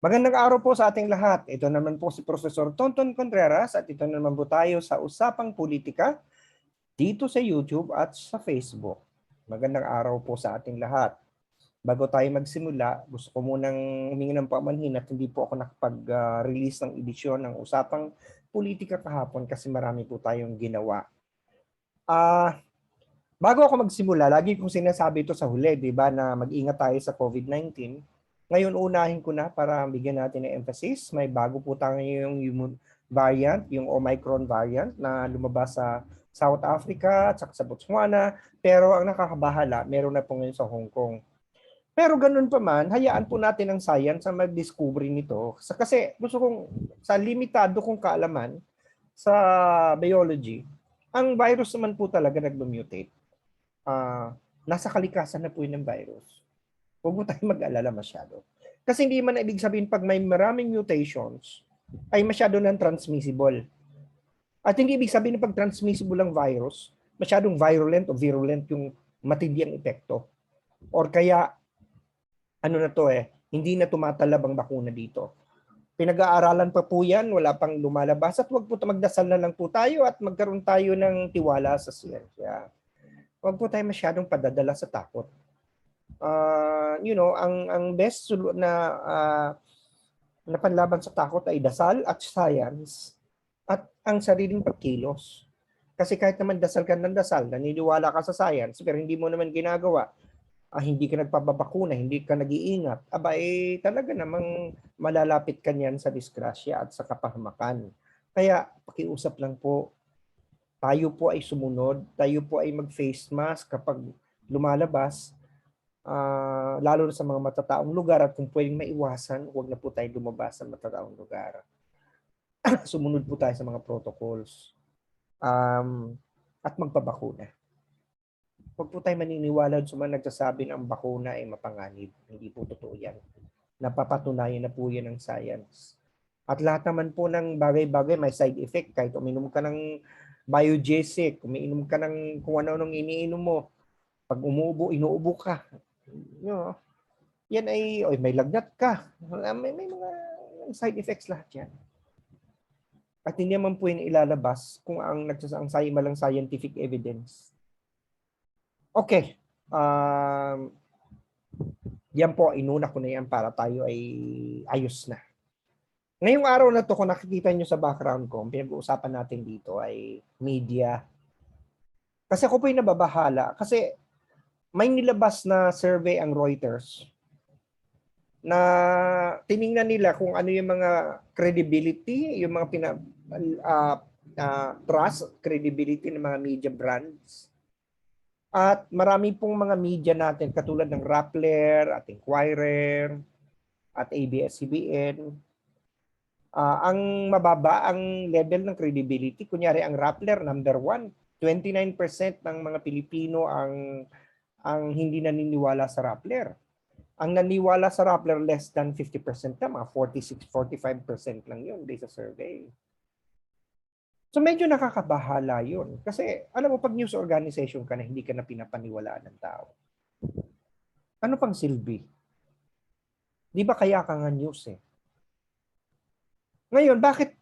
Magandang araw po sa ating lahat. Ito naman po si Professor Tonton Contreras at ito naman po tayo sa Usapang Politika dito sa YouTube at sa Facebook. Magandang araw po sa ating lahat. Bago tayo magsimula, gusto ko munang humingi ng pamanhin at hindi po ako nakapag-release ng edisyon ng Usapang Politika kahapon kasi marami po tayong ginawa. Bago ako magsimula, lagi kong sinasabi ito sa huli, di ba, na mag-ingat tayo sa COVID-19. Ngayon, unahin ko na para bigyan natin ng emphasis. May bago po tayo yung variant, yung Omicron variant na lumabas sa South Africa at sa Botswana. Pero ang nakakabahala, meron na po ngayon sa Hong Kong. Pero ganun pa man, hayaan po natin ang science na mag-discovery nito. Kasi gusto kong, sa limitado kong kaalaman sa biology, ang virus naman po talaga nag-mutate. Nasa kalikasan na po yun ng virus. Huwag mo tayong mag-alala masyado. Kasi hindi man ibig sabihin pag may maraming mutations, ay masyado nang transmissible. At hindi ibig sabihin na pag transmissible ang virus, masyadong virulent o virulent yung matindi ang epekto. Or kaya, ano na to hindi na tumatalab ang bakuna dito. Pinag-aaralan pa po yan, wala pang lumalabas at huwag po magdasal na lang po tayo at magkaroon tayo ng tiwala sa siyensya. Huwag po tayo masyadong padadala sa takot. Ang best na panlaban sa takot ay dasal at science at ang sariling pagkilos. Kasi kahit naman dasal ka ng dasal, naniniwala ka sa science, pero hindi mo naman ginagawa, hindi ka nagpapabakuna, hindi ka nag-iingat, talaga namang malalapit ka niyan sa disgrasya at sa kapahamakan. Kaya pakiusap lang po, tayo po ay sumunod, tayo po ay mag-face mask kapag lumalabas, lalo na sa mga matataong lugar at kung pwedeng maiwasan, huwag na po tayo lumabas sa matataong lugar. Sumunod po tayo sa mga protocols at magpabakuna. Huwag po tayo maniniwala sa mga nagsasabi na ang bakuna ay mapanganib. Hindi po totoo yan. Napapatunayan na po yan ng science. At lahat naman po ng bagay-bagay may side effect. Kahit uminom ka ng biogesic, umiinom ka ng kung ano-anong iniinom mo, pag inuubo ka, yan ay may lagnat ka. May mga side effects lahat yan. At hindi naman po yun ilalabas kung ang malang scientific evidence. Okay. Yan po, inuna ko na yan para tayo ay ayos na. Ngayong araw na to, kung nakikita nyo sa background ko, pinag-uusapan natin dito ay media. Kasi ako po yung nababahala. Kasi may nilabas na survey ang Reuters na tiningnan nila kung ano yung mga credibility, yung mga trust, credibility ng mga media brands. At marami pong mga media natin katulad ng Rappler at Inquirer at ABS-CBN. Ang mababa ang level ng credibility. Kunyari ang Rappler, number 1, 29% ng mga Pilipino ang hindi naniniwala sa Rappler. Ang naniwala sa Rappler, less than 50% na, mga 46-45% lang yun based sa survey. So medyo nakakabahala yun. Kasi alam mo, pag news organization ka na, hindi ka na pinapaniwalaan ng tao. Ano pang silbi? Di ba kaya ka nga news Ngayon, bakit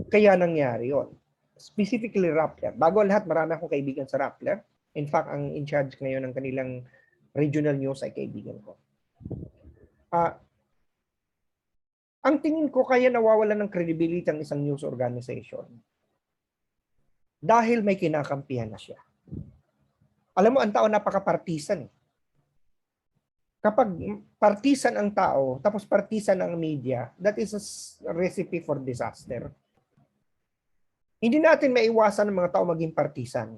kaya nangyari yon? Specifically Rappler. Bago lahat, marami akong kaibigan sa Rappler. In fact, ang in charge ngayon ng kanilang regional news ay kaibigan ko. Ang tingin ko kaya nawawalan ng credibility ang isang news organization dahil may kinakampihan na siya. Alam mo, ang tao napaka-partisan. Kapag partisan ang tao, tapos partisan ang media, that is a recipe for disaster. Hindi natin maiwasan ng mga tao maging partisan.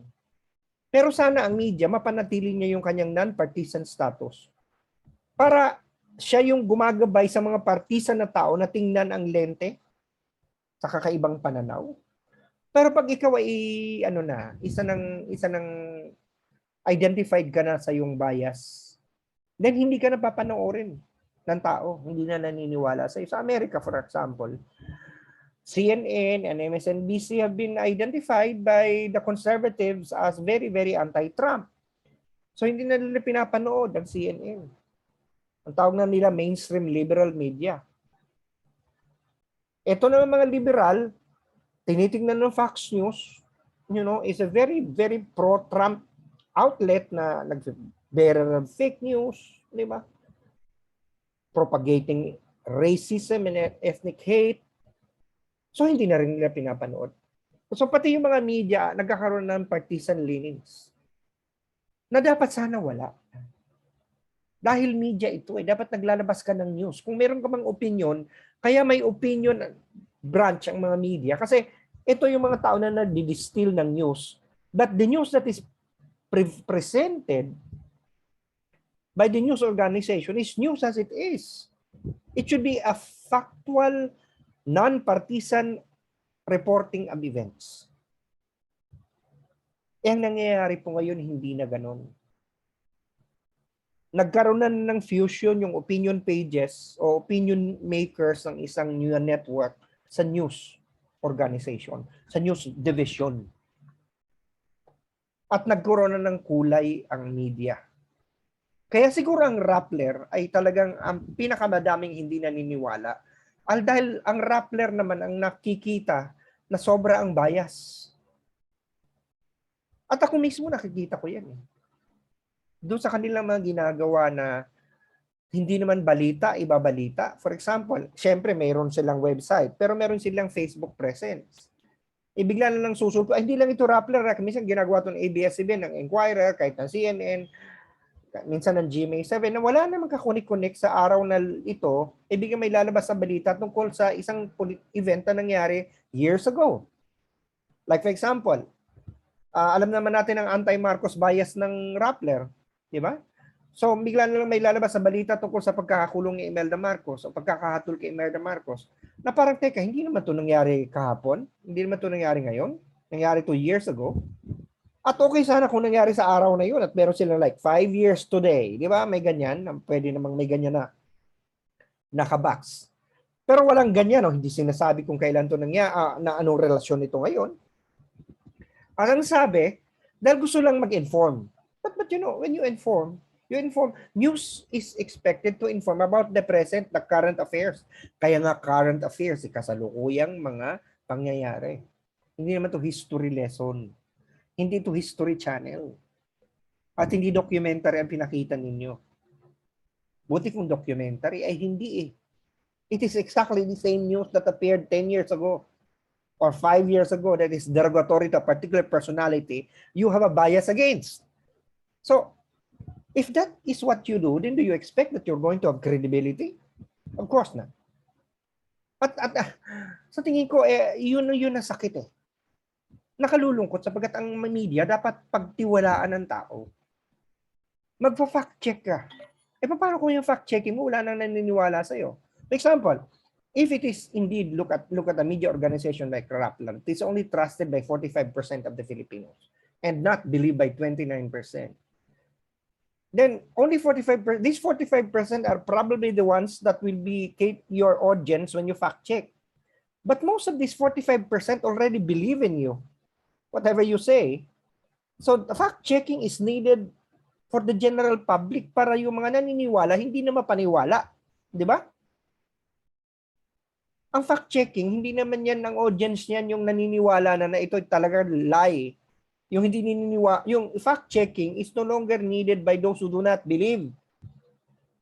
Pero sana ang media, mapanatili niya yung kanyang non-partisan status. Para siya yung gumagabay sa mga partisan na tao na tingnan ang lente sa kakaibang pananaw. Pero pag ikaw ay isa ng identified ka na sa iyong bias, then hindi ka na papanoorin ng tao, hindi na naniniwala sa iyo. Sa Amerika, for example, CNN and MSNBC have been identified by the conservatives as very, very anti-Trump. So hindi na nila pinapanood ang CNN. Ang tawag na nila mainstream liberal media. Ito na mga liberal, tinitingnan ng Fox News, is a very, very pro-Trump outlet na nag-bearer of fake news, di ba? Propagating racism and ethnic hate. So, hindi na rin nila pinapanood. So, pati yung mga media, nagkakaroon ng partisan leanings na dapat sana wala. Dahil media ito, dapat naglalabas ka ng news. Kung meron ka mang opinion, kaya may opinion branch ang mga media. Kasi ito yung mga tao na nadidistill ng news. But the news that is presented by the news organization is news as it is. It should be a factual, non-partisan reporting of events. Ang nangyayari po ngayon, hindi na ganon. Nagkaroon na ng fusion yung opinion pages o opinion makers ng isang new network sa news organization, sa news division. At nagkaroon na ng kulay ang media. Kaya siguro ang Rappler ay talagang ang pinakamadaming hindi naniniwala. Dahil ang Rappler naman ang nakikita na sobra ang bias. At ako mismo nakikita ko yan. Doon sa kanilang mga ginagawa na hindi naman balita, iba balita. For example, syempre mayroon silang website, pero meron silang Facebook presence. Ibigla na lang susulpo, hindi lang ito Rappler, minsan ginagawa ito ng ABS-CBN, ng Inquirer, kahit ng CNN, minsan ng GMA7, na wala namang kakunik-kunik sa araw na ito, ibigla may lalabas sa balita tungkol sa isang event na nangyari years ago. Like for example, alam naman natin ang anti-Marcos bias ng Rappler. Diba? So, bigla na lang may lalabas sa balita tungkol sa pagkakakulong ni Imelda Marcos o pagkakahatol kay Imelda Marcos na parang, teka, hindi naman ito nangyari kahapon. Hindi naman ito nangyari ngayon. Nangyari 2 years ago. At okay sana kung nangyari sa araw na yun at meron silang like 5 years today. Di ba? May ganyan. Pwede namang may ganyan na nakabox. Pero walang ganyan. No? Hindi sinasabi kung kailan ito nangyari, na anong relasyon ito ngayon. Ang sabi, dahil gusto lang mag-inform. But when you inform, news is expected to inform about the present, the current affairs. Kaya nga current affairs, kasalukuyang mga pangyayari. Hindi naman to history lesson. Hindi to history channel. At hindi documentary ang pinakita ninyo. Buti kung documentary, ay hindi eh. It is exactly the same news that appeared 10 years ago or 5 years ago that is derogatory to a particular personality you have a bias against. So, if that is what you do, then do you expect that you're going to have credibility? Of course not. At sa tingin ko, yun na sakit eh. Nakalulungkot sapagkat ang media dapat pagtiwalaan ng tao. Magpa-fact check ka. Paano kung yung fact checking mo, wala nang naniniwala sa'yo? For example, if it is indeed, look at a media organization like Rappler, it is only trusted by 45% of the Filipinos and not believed by 29%. Then only 45%, these 45% are probably the ones that will be your audience when you fact check. But most of these 45% already believe in you, whatever you say. So the fact checking is needed for the general public para yung mga naniniwala hindi na mapaniwala. Di ba? Ang fact checking, hindi naman yan ng audience niyan yung naniniwala na ito talaga lie. Yung hindi yung fact-checking is no longer needed by those who do not believe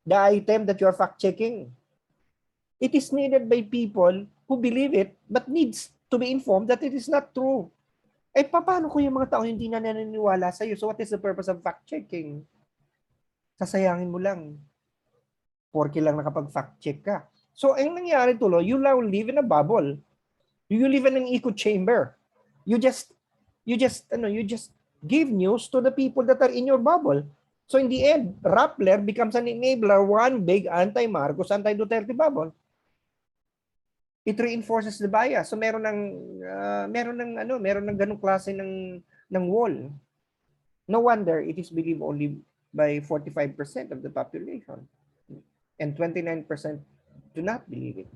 the item that you are fact-checking. It is needed by people who believe it but needs to be informed that it is not true. Paano kung yung mga tao hindi na naniniwala sa iyo? So what is the purpose of fact-checking? Sasayangin mo lang. Porke lang nakapag-fact-check ka. So ang nangyari tuloy, you now live in a bubble. You live in an echo chamber. You just give news to the people that are in your bubble. So in the end, Rappler becomes an enabler, one big anti-Marcos, anti-Duterte bubble. It reinforces the bias. So meron ng ganung klase ng wall. No wonder it is believed only by 45% of the population. And 29% do not believe it.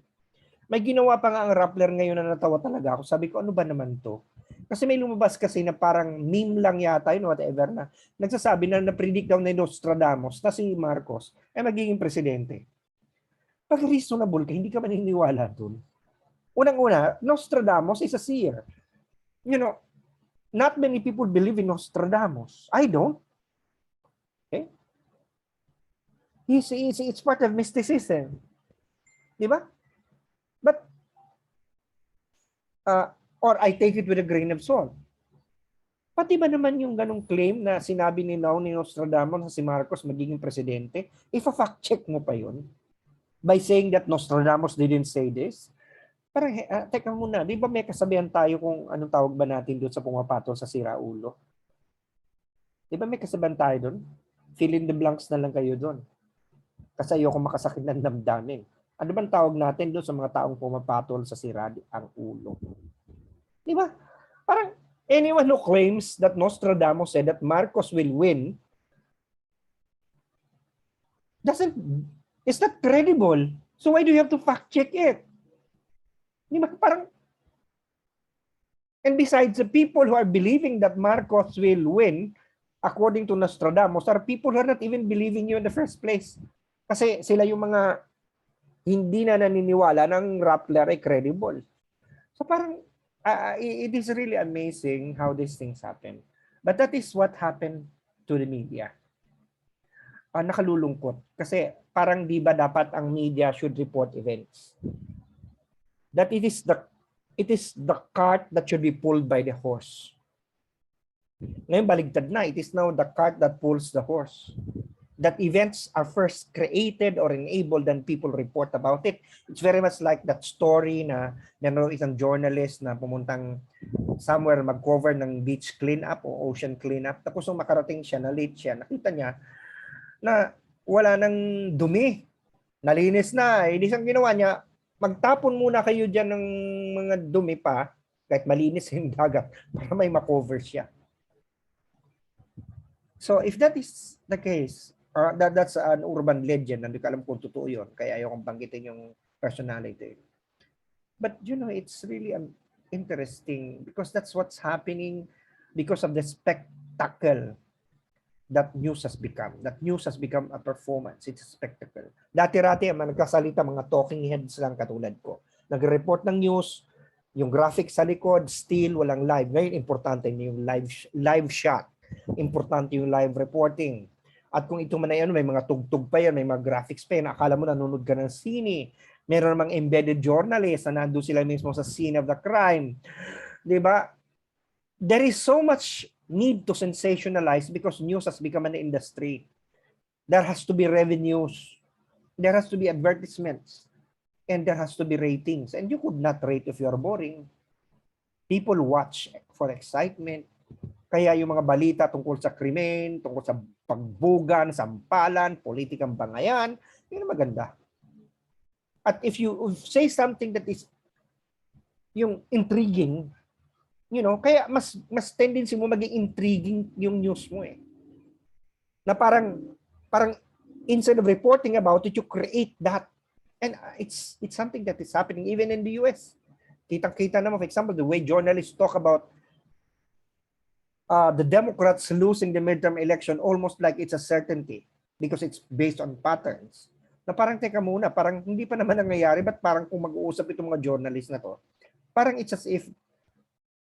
May ginawa pa nga ang Rappler ngayon na natawa talaga ako. Sabi ko, ano ba naman to? Kasi may lumabas kasi na parang meme lang yata yun, whatever na. Nagsasabi na na-predict daw ni Nostradamus na si Marcos ay magiging presidente. Pag reasonable ka, hindi ka maniniwala dun. Unang-una, Nostradamus is a seer. You know, not many people believe in Nostradamus. I don't. Okay? It's part of mysticism. Di ba? But, or I take it with a grain of salt. Pati ba naman yung ganong claim na sinabi ni Nostradamus na si Marcos magiging presidente, if-fact check mo pa yun by saying that Nostradamus didn't say this? Parang, teka muna, di ba may kasabihan tayo kung anong tawag ba natin doon sa pumapatol sa siraulo? Di ba may kasabihan tayo doon? Fill in the blanks na lang kayo doon. Kasi ayoko makasakit ng damdamin. Ano bang tawag natin doon sa mga taong pumapatol sa sira ang ulo? Di ba? Parang, anyone who claims that Nostradamus said that Marcos will win is not credible. So why do you have to fact check it? Di ba? Parang, and besides, the people who are believing that Marcos will win, according to Nostradamus, are people who are not even believing you in the first place. Kasi sila yung mga hindi na naniniwala ng Rappler ay credible. So parang, it is really amazing how these things happen. But that is what happened to the media. Nakalulungkot. Kasi parang di ba dapat ang media should report events? That it is the cart that should be pulled by the horse. Ngayon baligtad na. It is now the cart that pulls the horse. That events are first created or enabled and people report about it. It's very much like that story na meron isang journalist na pumuntang somewhere mag-cover ng beach cleanup o ocean cleanup. Tapos nung makarating siya, na late siya, nakita niya na wala nang dumi. Nalinis na. Hindi siyang ginawa niya, magtapon muna kayo dyan ng mga dumi pa, kahit malinis yung dagat, para may makover siya. So if that is the case, that's an urban legend, hindi ko alam kung totoo yun, kaya ayokong banggitin yung personality. But you know, it's really interesting because that's what's happening because of the spectacle that news has become. That news has become a performance. It's a spectacle. Dati-rati, nagkasalita, mga talking heads lang katulad ko. Nag-report ng news, yung graphics sa likod, still walang live. Ngayon, importante yung live shot. Importante yung live reporting. At kung ito man ay may mga tugtog pa yan, may mga graphics pa yan, akala mo nanonood ka ng sine. Meron namang embedded journalists na nandun sila mismo sa scene of the crime. Diba? There is so much need to sensationalize because news has become an industry. There has to be revenues. There has to be advertisements. And there has to be ratings. And you could not rate if you're boring. People watch for excitement. Kaya yung mga balita tungkol sa krimen, tungkol sa pagbugan, sampalan, politikang bangayan, yun ang maganda. At if you say something that is yung intriguing, you know, kaya mas tendency mo maging intriguing yung news mo eh. Na parang instead of reporting about it, you create that. And it's something that is happening even in the US. Kitang-kita naman, for example, the way journalists talk about the Democrats losing the midterm election almost like it's a certainty because it's based on patterns. Na parang teka muna, parang hindi pa naman nangyayari, but parang kung mag-uusap itong mga journalists na to, parang it's as if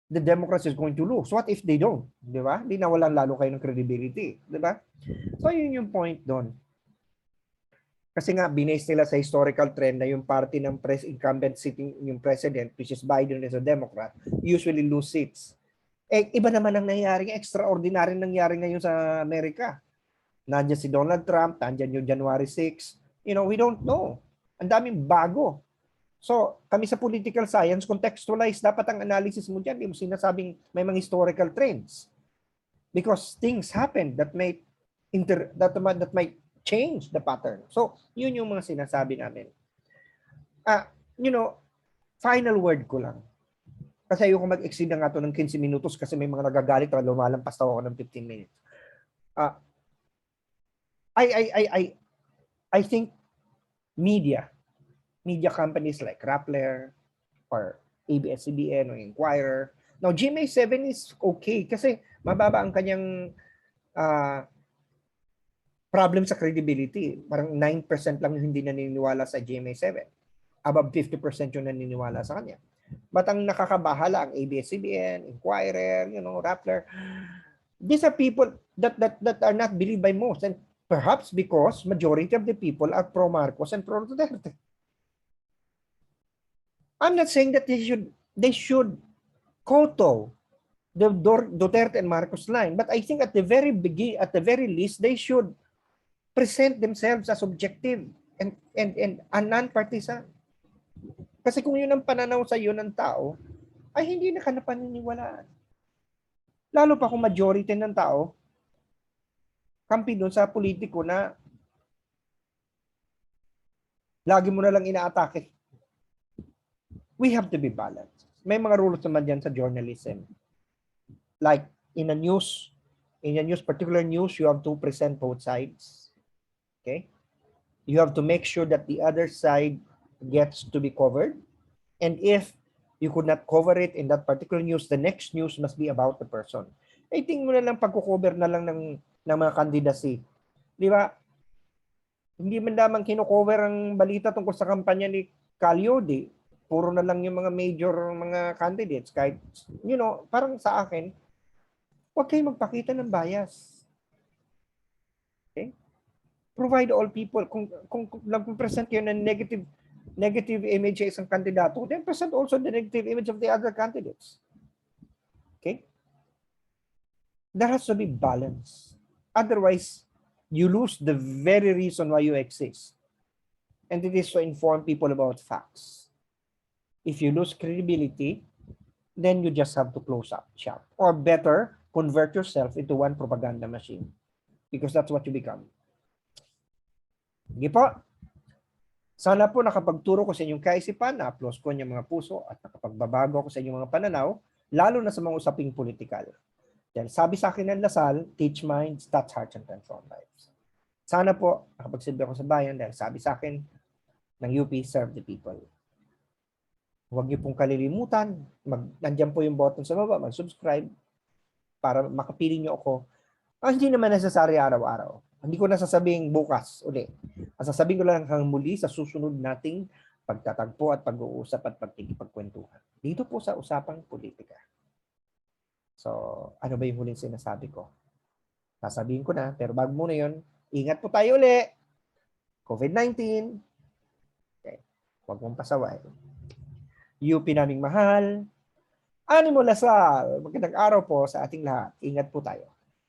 the Democrats is going to lose. What if they don't? Di ba? Di nawalan lalo kayo ng credibility. Di ba? So yun yung point doon. Kasi nga, binase nila sa historical trend na yung party ng incumbent sitting yung president, which is Biden as a Democrat, usually lose seats. Eh, iba naman ang nangyayari, extraordinary nangyari ngayon sa Amerika. Nandiyan si Donald Trump, nandiyan yung January 6. You know, we don't know. Ang daming bago. So, kami sa political science, contextualize dapat ang analysis mo dyan. Hindi mo sinasabing may mga historical trends. Because things happen that might change the pattern. So, yun yung mga sinasabi namin. You know, final word ko lang. Kasi ayoko mag-exceed na nga ito ng 15 minutos kasi may mga nagagalit na lumalampas tayo ako ng 15 minutes. I think media companies like Rappler or ABS-CBN or Inquirer, Now, GMA7 is okay kasi mababa ang kanyang problem sa credibility. Parang 9% lang yung hindi naniniwala sa GMA7. Above 50% yung naniniwala sa kanya. But ang nakakabahala ang ABS-CBN, Inquirer, Rappler, these are people that are not believed by most, and perhaps because majority of the people are pro Marcos and pro Duterte. I'm not saying that they should koto the Duterte and Marcos line, but I think at the very least, they should present themselves as objective and non-partisan. Kasi kung yun ang pananaw sa iyo ng tao, ay hindi na ka na paniniwalaan. Lalo pa kung majority ng tao, kampi doon sa politiko na lagi mo na lang inaatake. We have to be balanced. May mga rules naman dyan sa journalism. Like in a news, particular news, you have to present both sides. Okay? You have to make sure that the other side gets to be covered. And if you could not cover it in that particular news, the next news must be about the person. I think mo na lang pagko-cover na lang ng mga candidacy. Di ba? Hindi man lamang kino-cover ang balita tungkol sa kampanya ni Calyode. Puro na lang yung mga major mga candidates. Kahit, parang sa akin, huwag kayo magpakita ng bias. Okay? Provide all people. Kung nag-present kayo ng negative image sa isang kandidato, then present also the negative image of the other candidates. Okay? There has to be balance. Otherwise, you lose the very reason why you exist. And it is to inform people about facts. If you lose credibility, then you just have to close up shop. Or better, convert yourself into one propaganda machine. Because that's what you become. Sige po. Sana po nakapagturo ko sa inyong kaisipan, na-applause ko inyong mga puso at nakapagbabago ko sa inyong mga pananaw, lalo na sa mga usaping politikal. Dahil sabi sa akin ng Lasal, teach minds, touch hearts, and transform lives. Sana po nakapagsilbi ako sa bayan dahil sabi sa akin ng UP, serve the people. Huwag niyo pong kalilimutan, nandiyan po yung button sa baba, mag-subscribe para makapili niyo ako. Hindi naman necessary araw-araw. Hindi ko nasasabing bukas uli. Ang sasabihin ko lang hanggang muli sa susunod nating pagtatagpo at pag-uusap at pagkikipagkwentuhan. Dito po sa Usapang Politika. So, ano ba yung huling sinasabi ko? Sasabihin ko na, pero bago muna yun, ingat po tayo uli. COVID-19. Okay. Huwag mong pasaway. UP naming mahal. Animo Lasal. Magandang araw po sa ating lahat. Ingat po tayo.